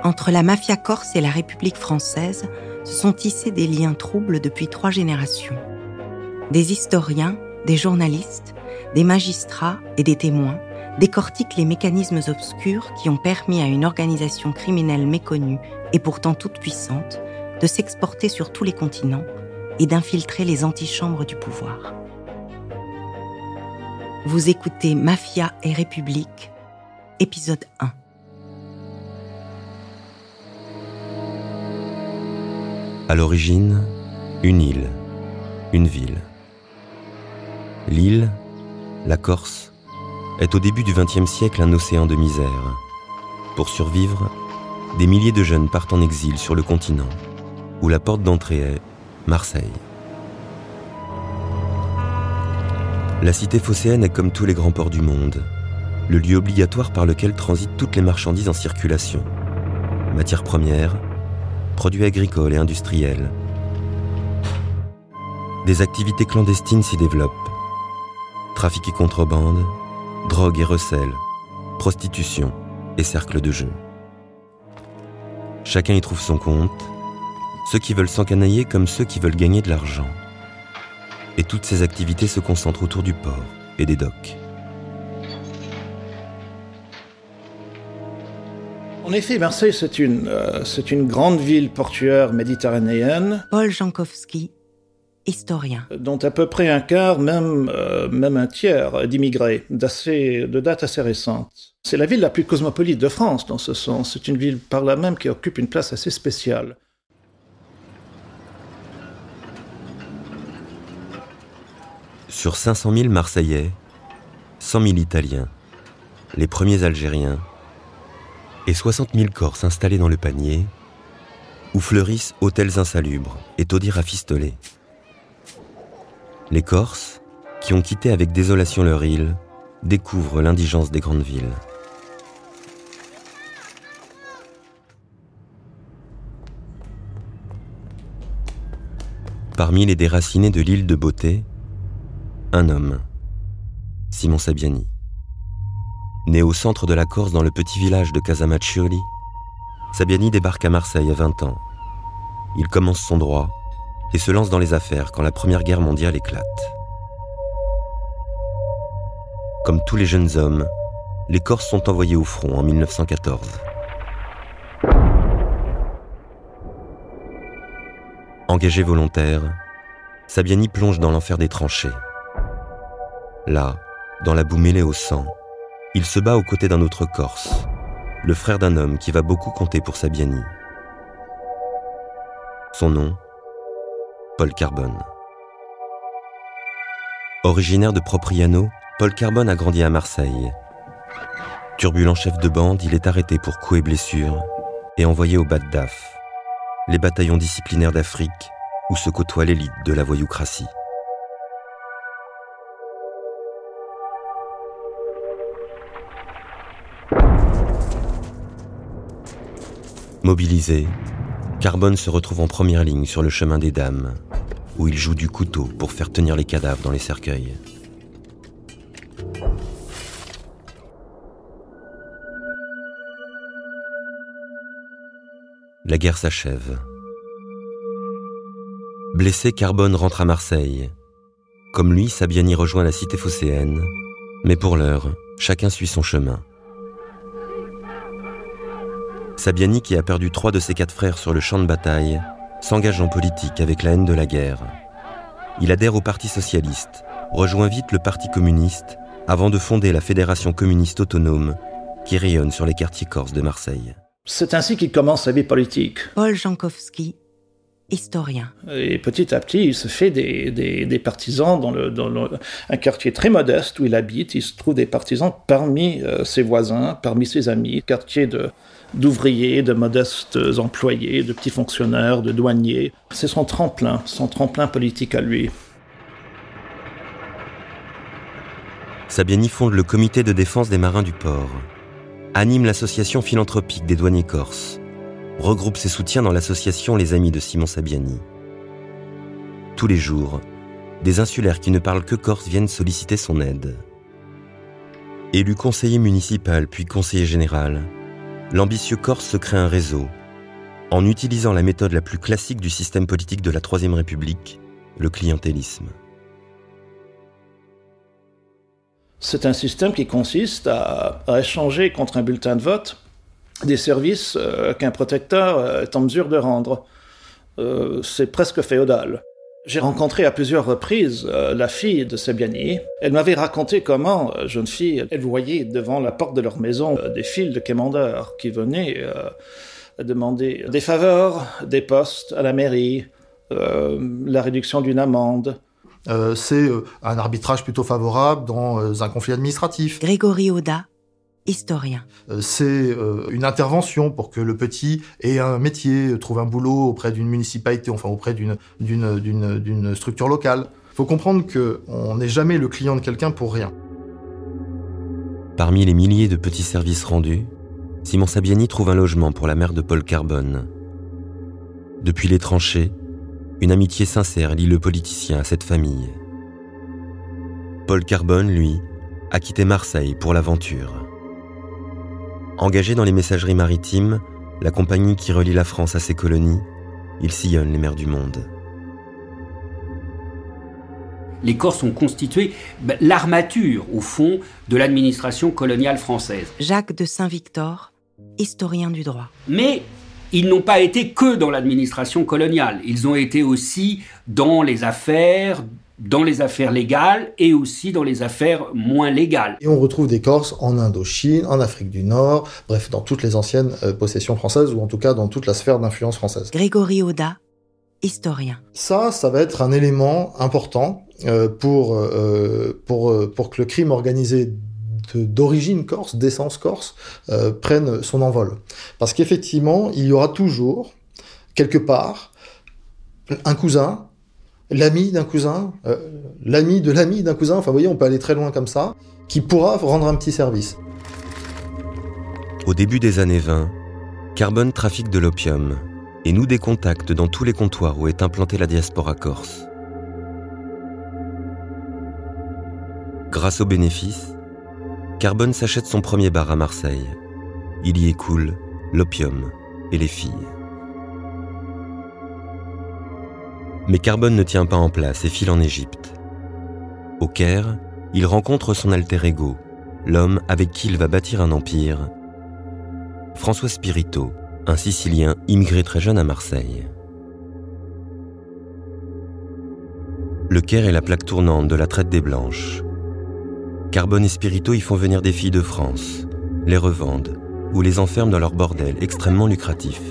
Entre la mafia corse et la République française se sont tissés des liens troubles depuis 3 générations. Des historiens, des journalistes, des magistrats et des témoins décortiquent les mécanismes obscurs qui ont permis à une organisation criminelle méconnue et pourtant toute puissante de s'exporter sur tous les continents et d'infiltrer les antichambres du pouvoir. Vous écoutez Mafia et République, épisode 1. À l'origine, une île, une ville. L'île, la Corse, est au début du XXe siècle un océan de misère. Pour survivre, des milliers de jeunes partent en exil sur le continent, où la porte d'entrée est Marseille. La cité phocéenne est comme tous les grands ports du monde, le lieu obligatoire par lequel transitent toutes les marchandises en circulation. Matières premières, produits agricoles et industriels. Des activités clandestines s'y développent. Trafic et contrebande, drogue et recel, prostitution et cercles de jeu. Chacun y trouve son compte, ceux qui veulent s'encanailler comme ceux qui veulent gagner de l'argent. Et toutes ces activités se concentrent autour du port et des docks. En effet, Marseille, c'est une grande ville portuaire méditerranéenne. Paul Jankowski, historien. Dont à peu près un quart, même un tiers d'immigrés, de date assez récente. C'est la ville la plus cosmopolite de France, dans ce sens. C'est une ville par là même qui occupe une place assez spéciale. Sur 500 000 Marseillais, 100 000 Italiens, les premiers Algériens, et 60 000 Corses installés dans le panier, où fleurissent hôtels insalubres et taudis rafistolés. Les Corses, qui ont quitté avec désolation leur île, découvrent l'indigence des grandes villes. Parmi les déracinés de l'île de Beauté, un homme, Simon Sabiani. Né au centre de la Corse dans le petit village de Casamaccioli, Sabiani débarque à Marseille à 20 ans. Il commence son droit et se lance dans les affaires quand la Première Guerre mondiale éclate. Comme tous les jeunes hommes, les Corses sont envoyés au front en 1914. Engagé volontaire, Sabiani plonge dans l'enfer des tranchées. Là, dans la boue mêlée au sang, il se bat aux côtés d'un autre Corse, le frère d'un homme qui va beaucoup compter pour Sabiani. Son nom, Paul Carbone. Originaire de Propriano, Paul Carbone a grandi à Marseille. Turbulent chef de bande, il est arrêté pour coups et blessures et envoyé au Bad Daf, les bataillons disciplinaires d'Afrique où se côtoie l'élite de la voyoucratie. Mobilisé, Carbone se retrouve en première ligne sur le chemin des dames, où il joue du couteau pour faire tenir les cadavres dans les cercueils. La guerre s'achève. Blessé, Carbone rentre à Marseille. Comme lui, Sabiani rejoint la cité phocéenne, mais pour l'heure, chacun suit son chemin. Sabiani, qui a perdu 3 de ses 4 frères sur le champ de bataille, s'engage en politique avec la haine de la guerre. Il adhère au Parti socialiste, rejoint vite le Parti communiste, avant de fonder la Fédération communiste autonome, qui rayonne sur les quartiers corses de Marseille. C'est ainsi qu'il commence sa vie politique. Paul Jankowski, historien. Et petit à petit, il se fait des partisans dans un quartier très modeste où il habite. Il se trouve des partisans parmi ses voisins, parmi ses amis, quartier d'ouvriers, de modestes employés, de petits fonctionnaires, de douaniers. C'est son tremplin politique à lui. Sabiani fonde le comité de défense des marins du port, anime l'association philanthropique des douaniers corses, regroupe ses soutiens dans l'association Les Amis de Simon Sabiani. Tous les jours, des insulaires qui ne parlent que corse viennent solliciter son aide. Élu conseiller municipal puis conseiller général, l'ambitieux Corse se crée un réseau, en utilisant la méthode la plus classique du système politique de la Troisième République, le clientélisme. C'est un système qui consiste à échanger contre un bulletin de vote des services qu'un protecteur est en mesure de rendre. C'est presque féodal. J'ai rencontré à plusieurs reprises la fille de Sabiani. Elle m'avait raconté comment, jeune fille, elle voyait devant la porte de leur maison des files de quémandeurs qui venaient demander des faveurs, des postes à la mairie, la réduction d'une amende. C'est un arbitrage plutôt favorable dans un conflit administratif. Grégory Oda, historien. C'est une intervention pour que le petit ait un métier, trouve un boulot auprès d'une municipalité, enfin auprès d'une structure locale. Il faut comprendre qu'on n'est jamais le client de quelqu'un pour rien. Parmi les milliers de petits services rendus, Simon Sabiani trouve un logement pour la mère de Paul Carbone. Depuis les tranchées, une amitié sincère lie le politicien à cette famille. Paul Carbone, lui, a quitté Marseille pour l'aventure. Engagé dans les messageries maritimes, la compagnie qui relie la France à ses colonies, il sillonne les mers du monde. Les Corses ont constitué l'armature, au fond, de l'administration coloniale française. Jacques de Saint-Victor, historien du droit. Mais ils n'ont pas été que dans l'administration coloniale. Ils ont été aussi dans les affaires légales et aussi dans les affaires moins légales. Et on retrouve des Corses en Indochine, en Afrique du Nord, bref, dans toutes les anciennes possessions françaises, ou en tout cas dans toute la sphère d'influence française. Grégory Oda, historien. Ça va être un élément important pour que le crime organisé d'origine corse, d'essence corse, prenne son envol. Parce qu'effectivement, il y aura toujours, quelque part, un cousin, l'ami d'un cousin, l'ami de l'ami d'un cousin, enfin vous voyez, on peut aller très loin comme ça, qui pourra rendre un petit service. Au début des années 20, Carbone trafique de l'opium et noue des contacts dans tous les comptoirs où est implantée la diaspora corse. Grâce aux bénéfices, Carbone s'achète son premier bar à Marseille. Il y écoule l'opium et les filles. Mais Carbone ne tient pas en place et file en Égypte. Au Caire, il rencontre son alter ego, l'homme avec qui il va bâtir un empire, François Spirito, un Sicilien immigré très jeune à Marseille. Le Caire est la plaque tournante de la traite des Blanches. Carbone et Spirito y font venir des filles de France, les revendent ou les enferment dans leur bordel extrêmement lucratif.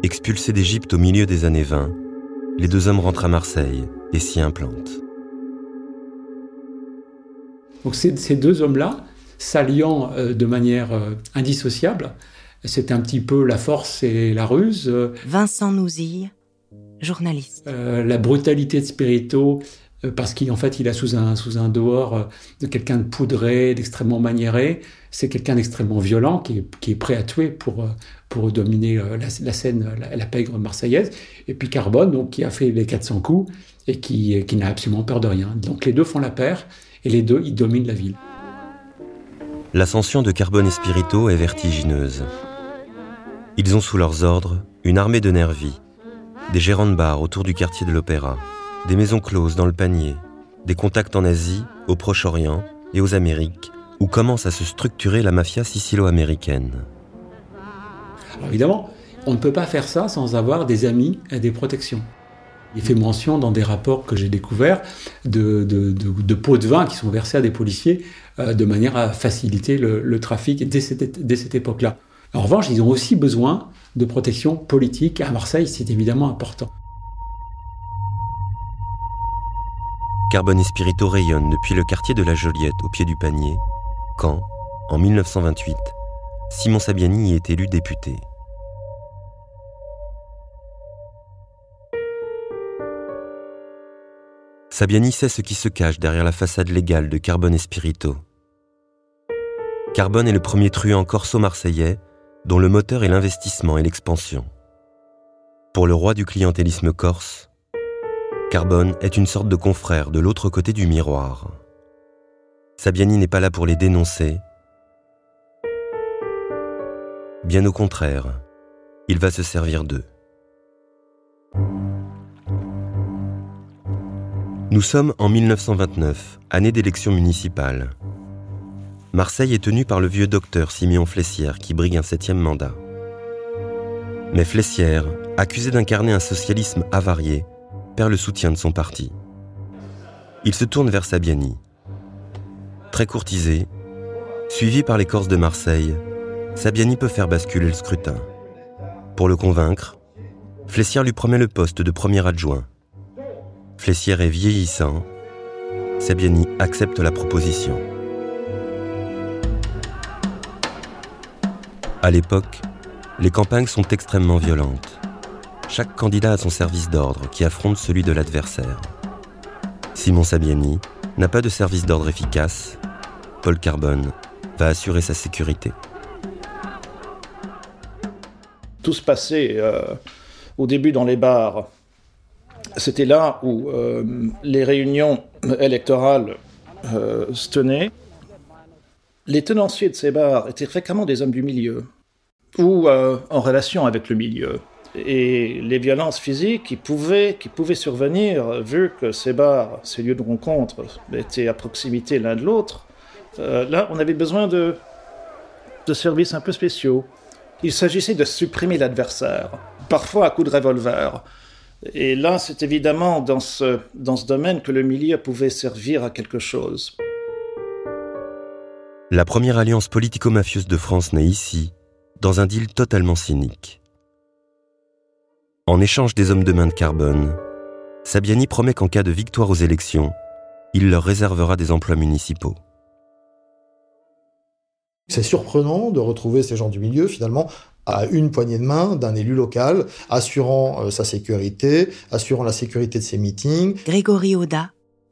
Expulsés d'Égypte au milieu des années 20, les deux hommes rentrent à Marseille et s'y implantent. Donc ces deux hommes-là, s'alliant de manière indissociable, c'est un petit peu la force et la ruse. Vincent Nouzille, journaliste. La brutalité de Spirito, parce qu'en fait il a sous un dehors de quelqu'un de poudré, d'extrêmement maniéré, c'est quelqu'un d'extrêmement violent qui est prêt à tuer pour dominer la scène, la pègre marseillaise. Et puis Carbone, donc, qui a fait les 400 coups et qui n'a absolument peur de rien. Donc les deux font la paire et les deux, ils dominent la ville. L'ascension de Carbone et Spirito est vertigineuse. Ils ont sous leurs ordres une armée de nervis, des gérants de bars autour du quartier de l'Opéra, des maisons closes dans le panier, des contacts en Asie, au Proche-Orient et aux Amériques, où commence à se structurer la mafia sicilo-américaine. Alors évidemment, on ne peut pas faire ça sans avoir des amis et des protections. Il fait mention dans des rapports que j'ai découverts de pots de vin qui sont versés à des policiers de manière à faciliter le trafic dès cette époque-là. En revanche, ils ont aussi besoin de protection politique. À Marseille, c'est évidemment important. Carbone et Spirito rayonnent depuis le quartier de la Joliette au pied du panier, quand, en 1928, Simon Sabiani y est élu député. Sabiani sait ce qui se cache derrière la façade légale de Carbone et Spirito. Carbone est le premier truand corso-marseillais dont le moteur est l'investissement et l'expansion. Pour le roi du clientélisme corse, Carbone est une sorte de confrère de l'autre côté du miroir. Sabiani n'est pas là pour les dénoncer. Bien au contraire, il va se servir d'eux. Nous sommes en 1929, année d'élection municipale. Marseille est tenue par le vieux docteur Siméon Flessière qui brigue un 7e mandat. Mais Flessière, accusé d'incarner un socialisme avarié, perd le soutien de son parti. Il se tourne vers Sabiani. Très courtisé, suivi par les Corses de Marseille, Sabiani peut faire basculer le scrutin. Pour le convaincre, Flessière lui promet le poste de premier adjoint. Flessière est vieillissant, Sabiani accepte la proposition. À l'époque, les campagnes sont extrêmement violentes. Chaque candidat a son service d'ordre qui affronte celui de l'adversaire. Simon Sabiani n'a pas de service d'ordre efficace. Paul Carbone va assurer sa sécurité. Tout se passait au début dans les bars. C'était là où les réunions électorales se tenaient. Les tenanciers de ces bars étaient fréquemment des hommes du milieu ou en relation avec le milieu. Et les violences physiques qui pouvaient survenir, vu que ces bars, ces lieux de rencontre, étaient à proximité l'un de l'autre, là, on avait besoin de services un peu spéciaux. Il s'agissait de supprimer l'adversaire, parfois à coups de revolver. Et là, c'est évidemment dans ce domaine que le milieu pouvait servir à quelque chose. La première alliance politico-mafieuse de France naît ici, dans un deal totalement cynique. En échange des hommes de main de Carbone, Sabiani promet qu'en cas de victoire aux élections, il leur réservera des emplois municipaux. C'est surprenant de retrouver ces gens du milieu, finalement, à une poignée de main d'un élu local, assurant sa sécurité, assurant la sécurité de ses meetings. Grégory Audat,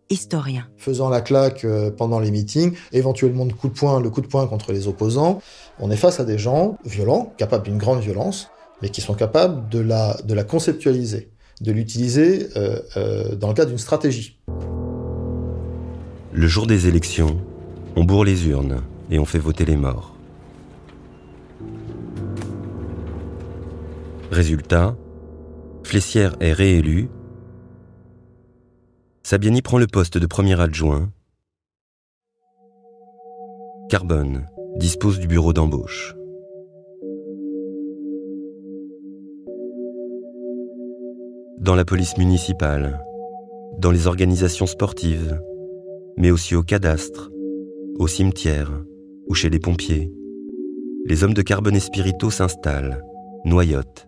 historien. Faisant la claque pendant les meetings, éventuellement le coup de poing contre les opposants. On est face à des gens violents, capables d'une grande violence, mais qui sont capables de la conceptualiser, de l'utiliser dans le cadre d'une stratégie. Le jour des élections, on bourre les urnes et on fait voter les morts. Résultat, Flessière est réélu, Sabiani prend le poste de premier adjoint, Carbone dispose du bureau d'embauche. Dans la police municipale, dans les organisations sportives, mais aussi au cadastre, au cimetière ou chez les pompiers, les hommes de Carbone et Spirito s'installent, noyotent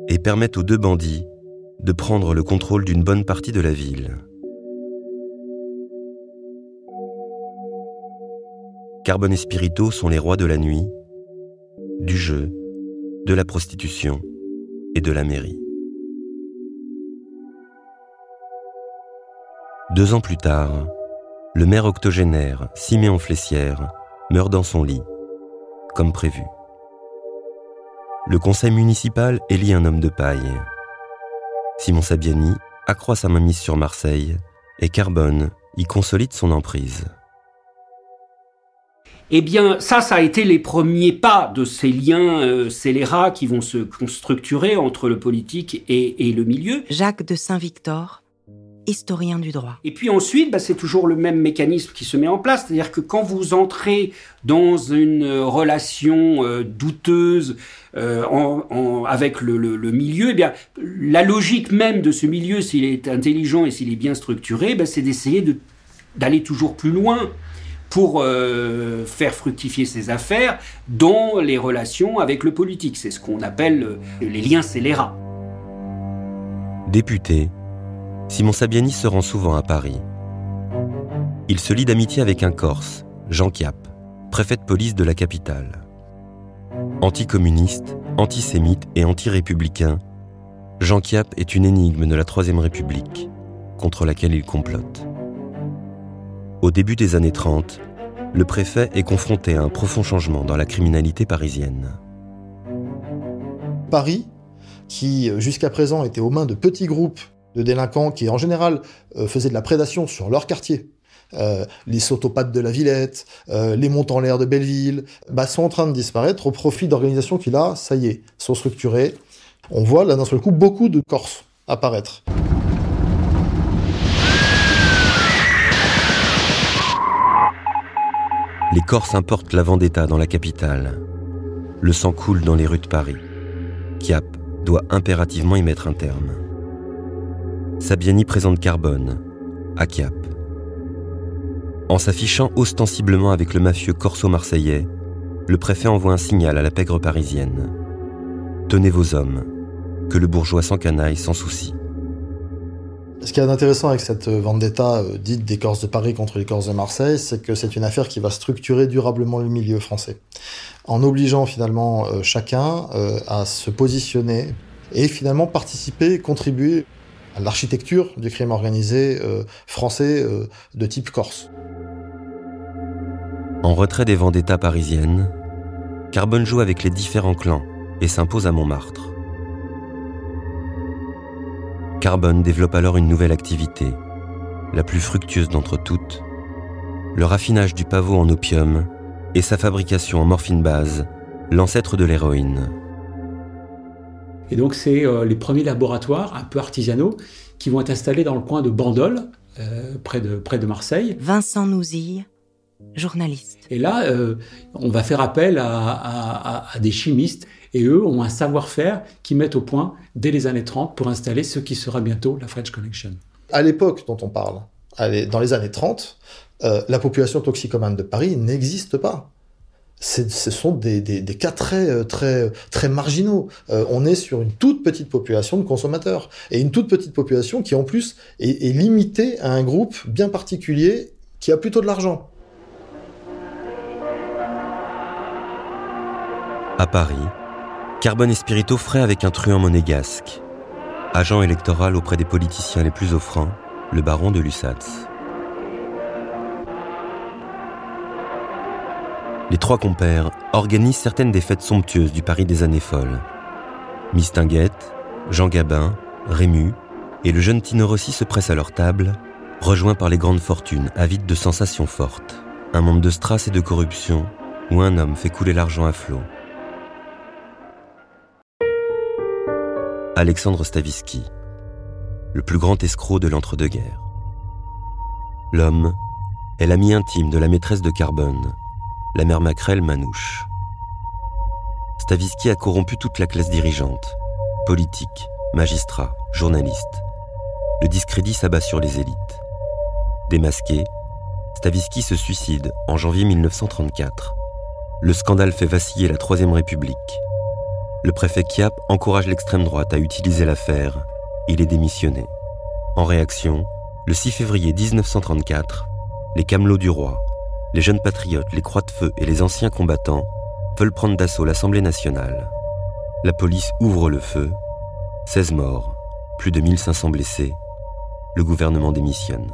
et permettent aux deux bandits de prendre le contrôle d'une bonne partie de la ville. Carbone et Spirito sont les rois de la nuit, du jeu, de la prostitution et de la mairie. 2 ans plus tard, le maire octogénaire, Siméon Flessière, meurt dans son lit, comme prévu. Le conseil municipal élit un homme de paille. Simon Sabiani accroît sa mainmise sur Marseille et Carbone y consolide son emprise. Eh bien, ça a été les premiers pas de ces liens scélérats qui vont se structurer entre le politique et le milieu. Jacques de Saint-Victor, historien du droit. Et puis ensuite, c'est toujours le même mécanisme qui se met en place, c'est-à-dire que quand vous entrez dans une relation douteuse avec le milieu, eh bien, la logique même de ce milieu, s'il est intelligent et s'il est bien structuré, c'est d'essayer d'aller toujours plus loin pour faire fructifier ses affaires dans les relations avec le politique. C'est ce qu'on appelle les liens scélérats. Député, Simon Sabiani se rend souvent à Paris. Il se lie d'amitié avec un Corse, Jean Chiappe, préfet de police de la capitale. Anticommuniste, antisémite et anti-républicain, Jean Chiappe est une énigme de la Troisième République, contre laquelle il complote. Au début des années 30, le préfet est confronté à un profond changement dans la criminalité parisienne. Paris, qui jusqu'à présent était aux mains de petits groupes de délinquants qui en général faisaient de la prédation sur leur quartier, les sautopates de la Villette, les monts en l'air de Belleville, sont en train de disparaître au profit d'organisations qui, là, ça y est, sont structurées. On voit, là, d'un seul coup, beaucoup de Corses apparaître. Les Corses importent la vendetta dans la capitale. Le sang coule dans les rues de Paris. Chiappe doit impérativement y mettre un terme. Sabiani présente Carbone à Chiappe. En s'affichant ostensiblement avec le mafieux corso-marseillais, le préfet envoie un signal à la pègre parisienne. Tenez vos hommes, que le bourgeois s'en canaille sans souci. Ce qui est intéressant avec cette vendetta dite des Corses de Paris contre les Corses de Marseille, c'est que c'est une affaire qui va structurer durablement le milieu français, en obligeant finalement chacun à se positionner et finalement participer et contribuer à l'architecture du crime organisé français de type corse. En retrait des vendettas parisiennes, Carbone joue avec les différents clans et s'impose à Montmartre. Carbone développe alors une nouvelle activité, la plus fructueuse d'entre toutes, le raffinage du pavot en opium et sa fabrication en morphine base, l'ancêtre de l'héroïne. Et donc c'est les premiers laboratoires un peu artisanaux qui vont être installés dans le coin de Bandol, près de Marseille. Vincent Nouzille, journaliste. Et là, on va faire appel à des chimistes, et eux ont un savoir-faire qu'ils mettent au point dès les années 30 pour installer ce qui sera bientôt la French Connection. À l'époque dont on parle, dans les années 30, la population toxicomane de Paris n'existe pas. Ce sont des cas très marginaux. On est sur une toute petite population de consommateurs. Et une toute petite population qui, en plus, est limitée à un groupe bien particulier qui a plutôt de l'argent. À Paris, Carbone et Spirito fraient avec un truand monégasque, agent électoral auprès des politiciens les plus offrants, le baron de Lussatz. Les trois compères organisent certaines des fêtes somptueuses du Paris des années folles. Mistinguett, Jean Gabin, Rému et le jeune Tino Rossi se pressent à leur table, rejoints par les grandes fortunes avides de sensations fortes, un monde de strass et de corruption où un homme fait couler l'argent à flot. Alexandre Stavisky, le plus grand escroc de l'entre-deux-guerres. L'homme est l'ami intime de la maîtresse de Carbone, la mère Macrel Manouche. Stavisky a corrompu toute la classe dirigeante, politique, magistrats, journalistes. Le discrédit s'abat sur les élites. Démasqué, Stavisky se suicide en janvier 1934. Le scandale fait vaciller la Troisième République. Le préfet Chiappe encourage l'extrême droite à utiliser l'affaire. Il est démissionné. En réaction, le 6 février 1934, les camelots du roi, les jeunes patriotes, les croix de feu et les anciens combattants veulent prendre d'assaut l'Assemblée nationale. La police ouvre le feu. 16 morts, plus de 1500 blessés. Le gouvernement démissionne.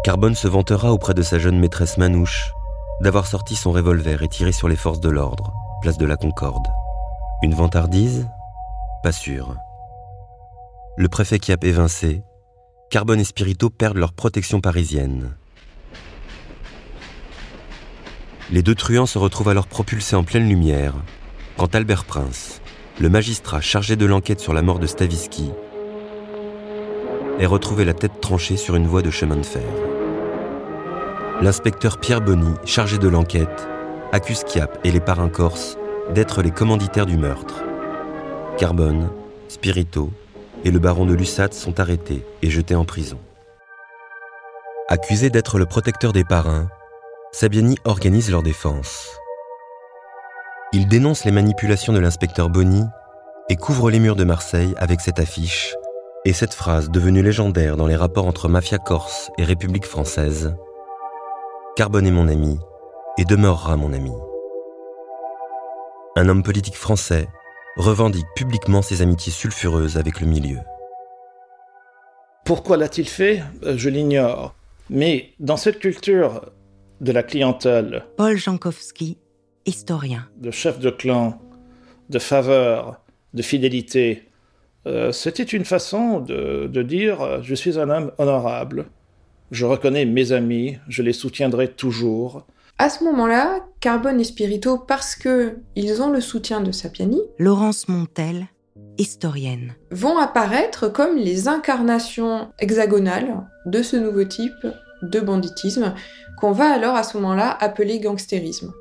Carbone se vantera auprès de sa jeune maîtresse Manouche d'avoir sorti son revolver et tiré sur les forces de l'ordre, place de la Concorde. Une vantardise ? Pas sûr. Le préfet Chiappe évincé, Carbone et Spirito perdent leur protection parisienne. Les deux truands se retrouvent alors propulsés en pleine lumière, quand Albert Prince, le magistrat chargé de l'enquête sur la mort de Stavisky, est retrouvé la tête tranchée sur une voie de chemin de fer. L'inspecteur Pierre Bonny, chargé de l'enquête, accuse Chiappe et les parrains corses d'être les commanditaires du meurtre. Carbone, Spirito et le baron de Lussatz sont arrêtés et jetés en prison. Accusé d'être le protecteur des parrains, Sabiani organise leur défense. Il dénonce les manipulations de l'inspecteur Bonny et couvre les murs de Marseille avec cette affiche et cette phrase devenue légendaire dans les rapports entre mafia corse et République française: « Carbone est mon ami et demeurera mon ami ». Un homme politique français revendique publiquement ses amitiés sulfureuses avec le milieu. Pourquoi l'a-t-il fait ? Je l'ignore. Mais dans cette culture de la clientèle, Paul Jankowski, historien. de chef de clan, de faveur, de fidélité, C'était une façon de dire « je suis un homme honorable, je reconnais mes amis, je les soutiendrai toujours ». À ce moment-là, Carbone et Spirito, parce qu'ils ont le soutien de Sapiani, Laurence Montel, historienne, vont apparaître comme les incarnations hexagonales de ce nouveau type de banditisme qu'on va alors à ce moment-là appeler gangstérisme.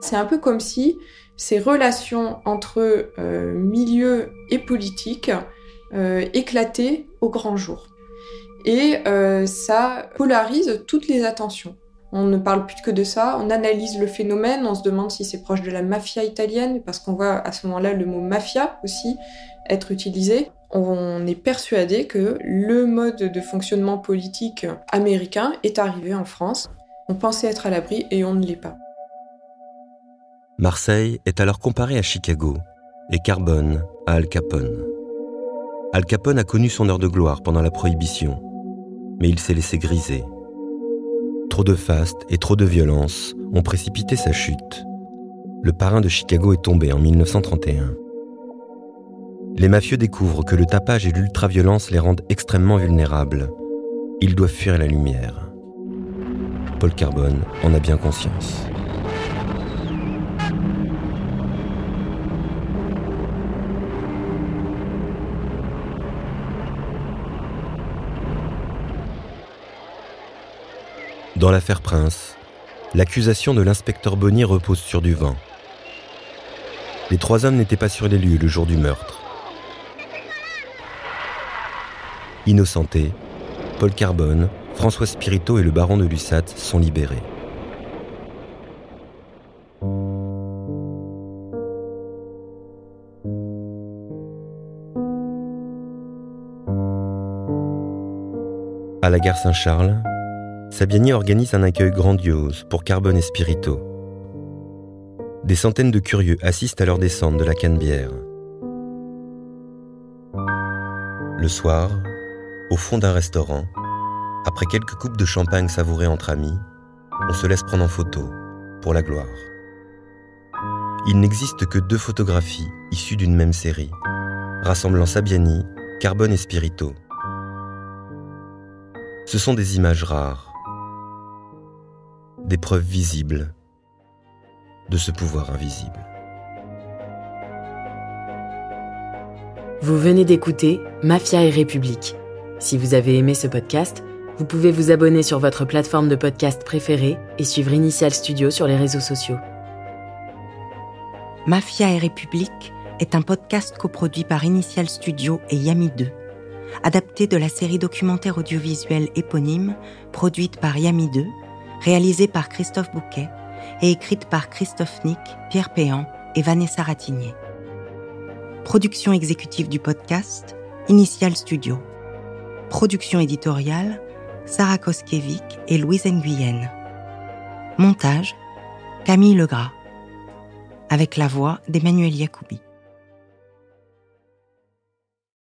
C'est un peu comme si ces relations entre milieu et politique éclataient au grand jour. Et ça polarise toutes les attentions. On ne parle plus que de ça, on analyse le phénomène, on se demande si c'est proche de la mafia italienne, parce qu'on voit à ce moment-là le mot mafia aussi être utilisé. On est persuadé que le mode de fonctionnement politique américain est arrivé en France. On pensait être à l'abri et on ne l'est pas. Marseille est alors comparée à Chicago et Carbone à Al Capone. Al Capone a connu son heure de gloire pendant la Prohibition, mais il s'est laissé griser. Trop de faste et trop de violence ont précipité sa chute. Le parrain de Chicago est tombé en 1931. Les mafieux découvrent que le tapage et l'ultraviolence les rendent extrêmement vulnérables. Ils doivent fuir la lumière. Paul Carbone en a bien conscience. Dans l'affaire Prince, l'accusation de l'inspecteur Bonnier repose sur du vent. Les 3 hommes n'étaient pas sur les lieux le jour du meurtre. Innocentés, Paul Carbone, François Spirito et le baron de Lussat sont libérés. À la gare Saint-Charles, Sabiani organise un accueil grandiose pour Carbone et Spirito. Des centaines de curieux assistent à leur descente de la Canebière. Le soir, au fond d'un restaurant, après quelques coupes de champagne savourées entre amis, on se laisse prendre en photo, pour la gloire. Il n'existe que 2 photographies issues d'une même série, rassemblant Sabiani, Carbone et Spirito. Ce sont des images rares, des preuves visibles de ce pouvoir invisible. Vous venez d'écouter Mafia et République. Si vous avez aimé ce podcast, vous pouvez vous abonner sur votre plateforme de podcast préférée et suivre Initial Studio sur les réseaux sociaux. Mafia et République est un podcast coproduit par Initial Studio et Yami 2, adapté de la série documentaire audiovisuelle éponyme produite par Yami 2, réalisée par Christophe Bouquet et écrite par Christophe Nick, Pierre Péan et Vanessa Ratignier. Production exécutive du podcast, Initial Studio. Production éditoriale, Sarah Koskiewicz et Louise Nguyen. Montage, Camille Legras. Avec la voix d'Emmanuel Yacoubi.